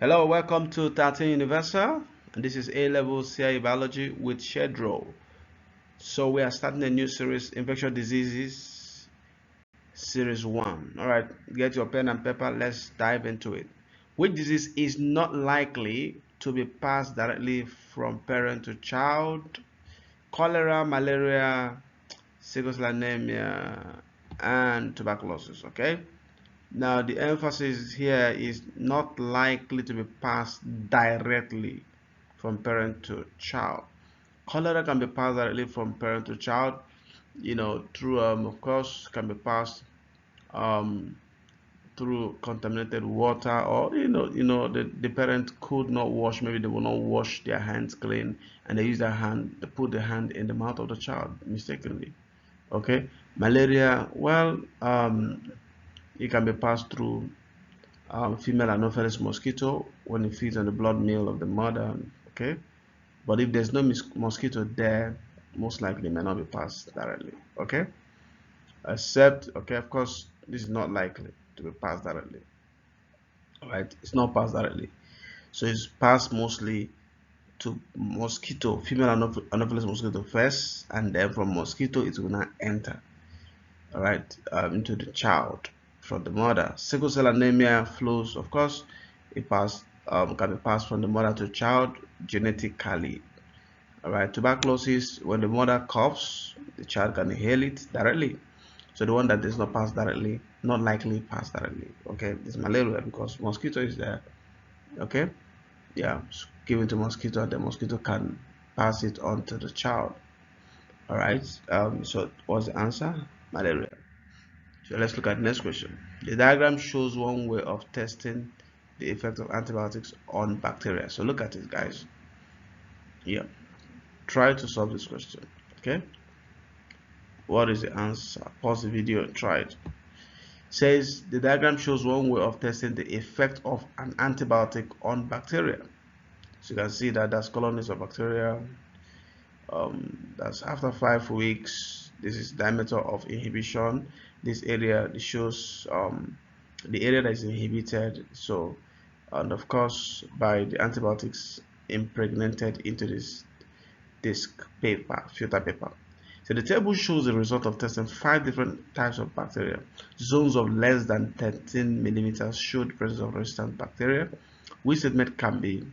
Hello, welcome to 13 Universal, and this is A-Level Caie Biology with Shedro. So we are starting a new series, Infectious Diseases, Series 1. Alright, get your pen and paper, let's dive into it. Which disease is not likely to be passed directly from parent to child? Cholera, malaria, sickle cell anemia, and tuberculosis, okay? Now, the emphasis here is not likely to be passed directly from parent to child. Cholera can be passed directly from parent to child, through, of course, can be passed um, through contaminated water, or the parent could not wash, maybe they will not wash their hands clean, and they use their hand, they put the hand in the mouth of the child mistakenly. Okay, malaria, well, it can be passed through female Anopheles mosquito when it feeds on the blood meal of the mother. Okay, but if there's no mosquito there, most likely it may not be passed directly. Okay, except, okay, of course, this is not likely to be passed directly. All right, it's not passed directly, so it's passed mostly to mosquito, female Anopheles mosquito first, and then from mosquito it will not enter, all right, into the child from the mother. Sickle cell anemia flows, of course, can be passed from the mother to child genetically. All right, tuberculosis, when the mother coughs, the child can inhale it directly. So the one that does not pass directly, not likely pass directly. Okay, this malaria, because mosquito is there. Okay, yeah, given to mosquito, the mosquito can pass it on to the child. All right, so what's the answer? Malaria. So let's look at the next question. The diagram shows one way of testing the effect of antibiotics on bacteria. So look at it, guys. Yeah, try to solve this question. Okay, what is the answer? Pause the video and try it. Says the diagram shows one way of testing the effect of an antibiotic on bacteria. So you can see that there's colonies of bacteria. That's after 5 weeks. This is diameter of inhibition. This area shows the area that is inhibited. So, and of course, by the antibiotics impregnated into this disc paper, filter paper. So the table shows the result of testing 5 different types of bacteria. Zones of less than 13 millimeters showed presence of resistant bacteria. Which statement can be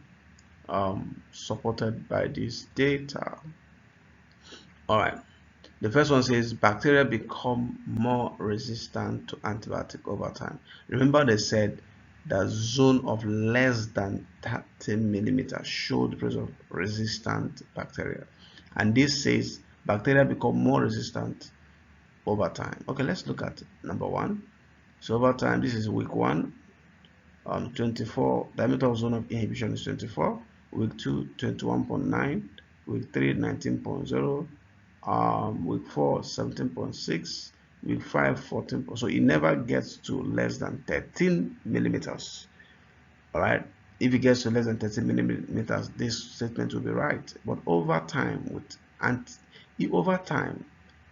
supported by this data? All right. The first one says bacteria become more resistant to antibiotic over time. Remember, they said the zone of less than 13 millimeters showed the presence of resistant bacteria, and this says bacteria become more resistant over time. Okay, let's look at number one. So over time, this is week 1, 24, diameter of zone of inhibition is 24, week 2, 21.9, week 3, 19.0, week 4, 17.6, week 5, 14. So it never gets to less than 13 millimeters. All right, if it gets to less than 13 millimeters, this statement will be right. But over time,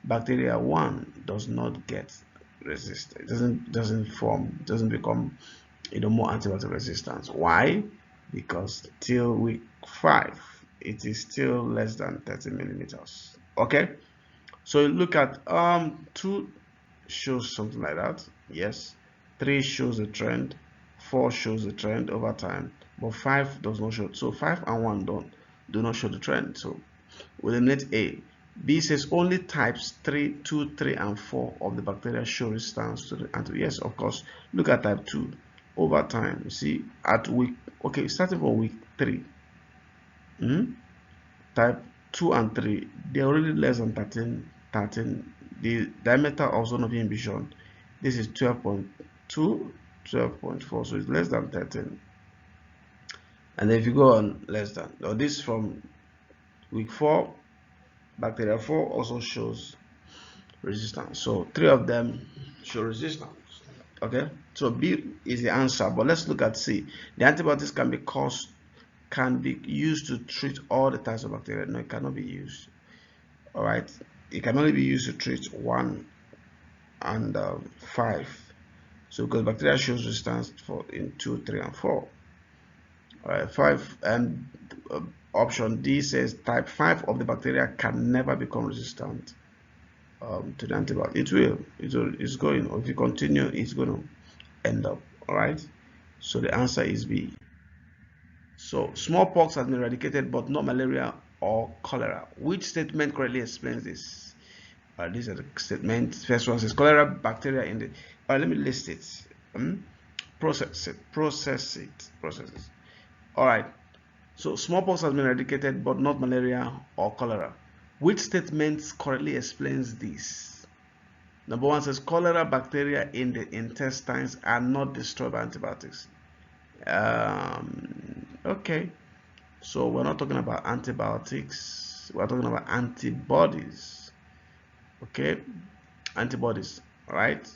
bacteria 1 does not get resistant. It doesn't become more antibiotic resistance. Why? Because till week 5 it is still less than 30 millimeters. Okay, so look at 2 shows something like that. Yes, 3 shows a trend, 4 shows a trend over time, but 5 does not show. So 5 and 1 do not show the trend. So we eliminate A. B says only types 2, 3, and 4 of the bacteria show resistance to the antibiotic. Yes, of course. Look at type 2. Over time, you see, at week, okay, starting from week 3, type 2 and 3, they're already less than 13. The diameter of zone of inhibition, this is 12.2, 12.4, so it's less than 13. And if you go on less than, now this from week 4, bacteria 4 also shows resistance. So 3 of them show resistance. Okay, so B is the answer, but let's look at C. The antibiotics can be used to treat all the types of bacteria. No, it cannot be used. All right, it can only be used to treat 1 and 5. So because bacteria shows resistance in 2, 3, and 4. All right, 5 and option D says type 5 of the bacteria can never become resistant to the antibiotic. It's going, or if you continue, it's going to end up. All right, so the answer is B. So smallpox has been eradicated, but not malaria or cholera. Which statement correctly explains this? These are the statements. First one says cholera bacteria in the. Let me list it. Process it. Process it. Process it. All right. So smallpox has been eradicated, but not malaria or cholera. Which statement correctly explains this? Number one says cholera bacteria in the intestines are not destroyed by antibiotics. Okay, so we're not talking about antibiotics, we're talking about antibodies. Okay, antibodies, right?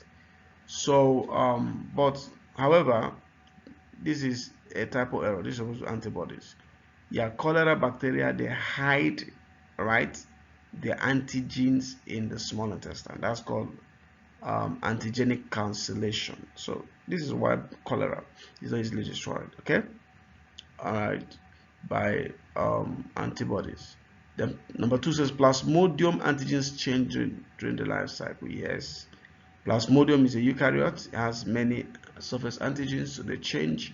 So but however, this is a typo error. This is supposed to be antibodies. Yeah, cholera bacteria, they hide, right, the antigens in the small intestine. That's called antigenic cancellation. So this is why cholera is not easily destroyed. Okay, all right, by antibodies. Then number 2 says plasmodium antigens change during the life cycle. Yes, plasmodium is a eukaryote. It has many surface antigens, so they change,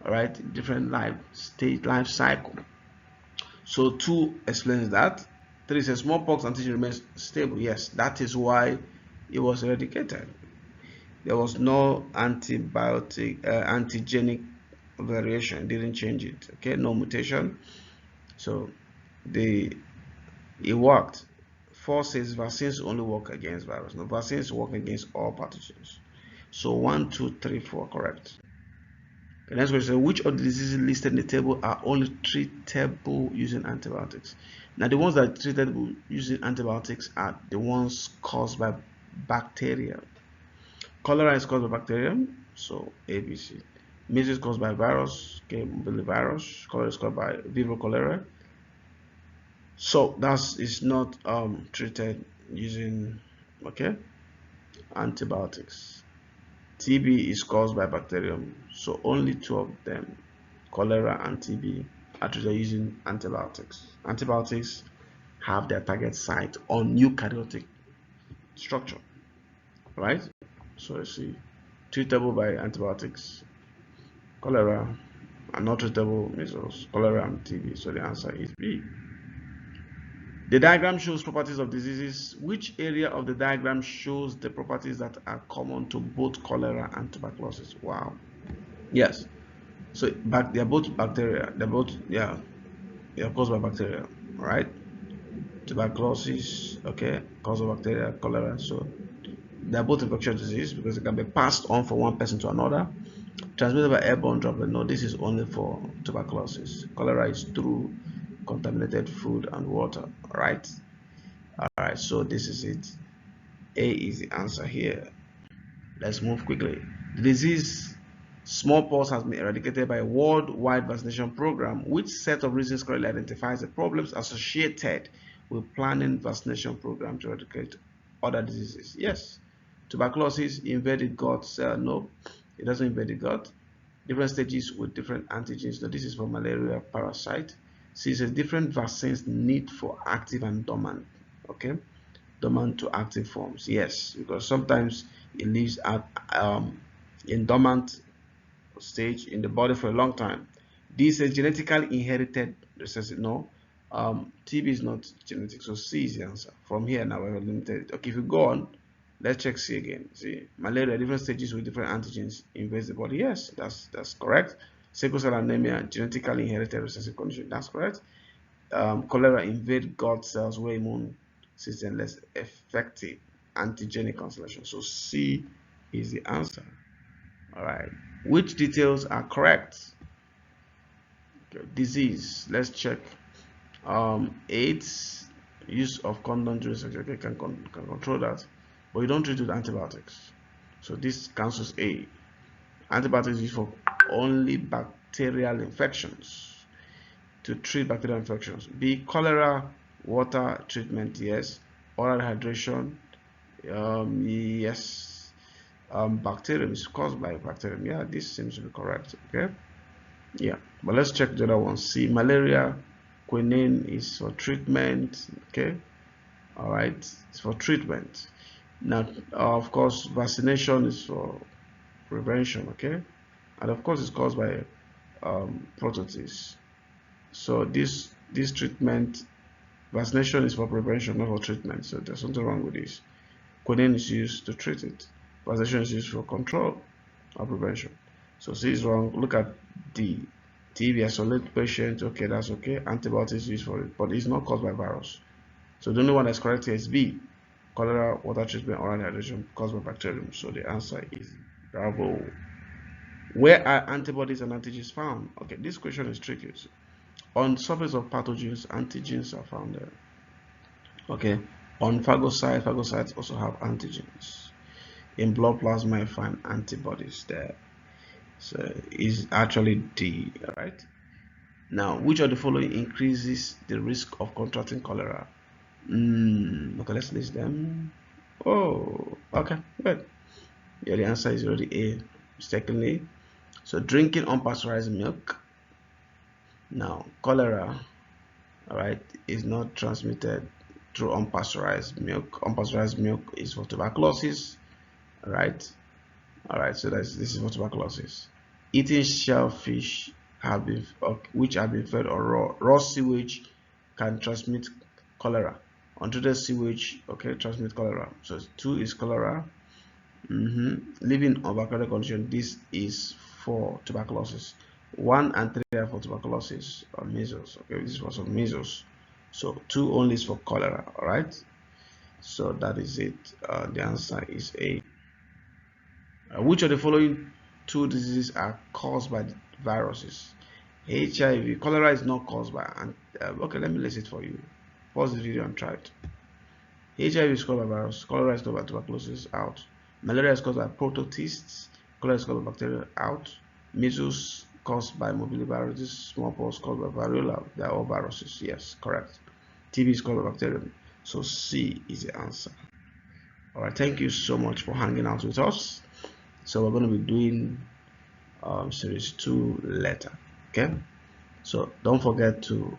all right, different life cycle. So 2 explains that. 3 says smallpox antigen remains stable. Yes, that is why it was eradicated. There was no antigenic variation. Didn't change it. Okay, no mutation. So it worked. 4 says vaccines only work against virus. No, vaccines work against all pathogens. So 1, 2, 3, 4 correct. The next question: which of the diseases listed in the table are only treatable using antibiotics? Now, the ones that are treatable using antibiotics are the ones caused by bacteria. Cholera is caused by bacterium, so ABC. Measles is caused by virus, okay, virus. Cholera is caused by Vibrio cholerae. So that is not treated using, okay, antibiotics. TB is caused by bacterium, so only 2 of them, cholera and TB, are treated using antibiotics. Antibiotics have their target site on eukaryotic structure, right? So you see, treatable by antibiotics, cholera, and not treatable measles, cholera, and TB. So the answer is B. The diagram shows properties of diseases. Which area of the diagram shows the properties that are common to both cholera and tuberculosis? Wow. Yes. So they're both bacteria. They're both, yeah, they're caused by bacteria. All right. Tuberculosis, okay, caused by bacteria, cholera. So they're both infectious disease because it can be passed on from one person to another. Transmitted by airborne droplet. No, this is only for tuberculosis. Cholera is through contaminated food and water. All right. All right. So this is it. A is the answer here. Let's move quickly. The disease smallpox has been eradicated by a worldwide vaccination program. Which set of reasons correctly identifies the problems associated with planning vaccination program to eradicate other diseases? Yes. Tuberculosis invaded gut cell. No, it doesn't invade the gut. Different stages with different antigens. So this is for malaria parasite. See, it says different vaccines need for active and dormant. Okay, dormant to active forms. Yes, because sometimes it lives at in dormant stage in the body for a long time. This is genetically inherited recessive. No, TB is not genetic, so C is the answer. From here now we're limited. Okay, if you go on, let's check C again. See, malaria, different stages with different antigens invades the body. Yes, that's correct. Sickle cell anemia, genetically inherited recessive condition. That's correct. Cholera invade gut cells where immune system less effective antigenic cancellation. So C is the answer. All right. Which details are correct? Okay. Disease. Let's check. AIDS, use of condom during sex. Okay, can control that, but you don't treat with antibiotics. So this cancels A. Antibiotics used for only bacterial infections. To treat bacterial infections. B, cholera, water treatment, yes. Oral hydration, yes. Bacterium is caused by bacterium. Yeah, this seems to be correct. Okay. Yeah, but let's check the other one. See, malaria, quinine is for treatment. Okay, all right, it's for treatment. Now, of course, vaccination is for prevention. Okay, and of course, it's caused by prototis. So this treatment, vaccination is for prevention, not for treatment. So there's something wrong with this. Quinine is used to treat it. Vaccination is used for control or prevention. So C is wrong. Look at D. TB isolate patient. Okay, that's okay. Antibiotics used for it, but it's not caused by virus. So the only one that's correct here is B. Cholera, water treatment, oral hydration caused by bacterium. So the answer is bravo. Where are antibodies and antigens found? Okay, this question is tricky. On surface of pathogens, antigens are found there. Okay, on phagocytes also have antigens. In blood plasma, you find antibodies there. So is actually D, right? Now, which of the following increases the risk of contracting cholera? Okay, let's list them. Oh, okay, good. Yeah, the answer is already A, mistakenly. So drinking unpasteurized milk. Now, cholera, all right, is not transmitted through unpasteurized milk. Unpasteurized milk is for tuberculosis, right? All right, so this is for tuberculosis. Eating shellfish which have been fed or raw sewage can transmit cholera. Untreated sewage, okay, transmit cholera. So 2 is cholera. Living on bacterial condition, this is for tuberculosis. 1 and 3 are for tuberculosis or measles. Okay, this was for measles. So 2 only is for cholera. All right. So that is it. The answer is A. Which of the following 2 diseases are caused by viruses? HIV. Cholera is not caused by. Okay, let me list it for you. Pause the video and try it. HIV is caused by virus. Cholera is caused by tuberculosis. Out. Malaria is caused by prototists. Cholera is caused by bacteria. Out. Measles caused by morbilliviruses. Smallpox caused by variola. They are all viruses. Yes, correct. TB is caused by bacterium. So C is the answer. Alright, thank you so much for hanging out with us. So we're going to be doing series 2 later. Okay, so don't forget to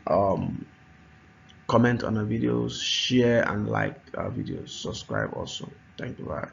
comment on our videos, share and like our videos, subscribe also. Thank you. Bye.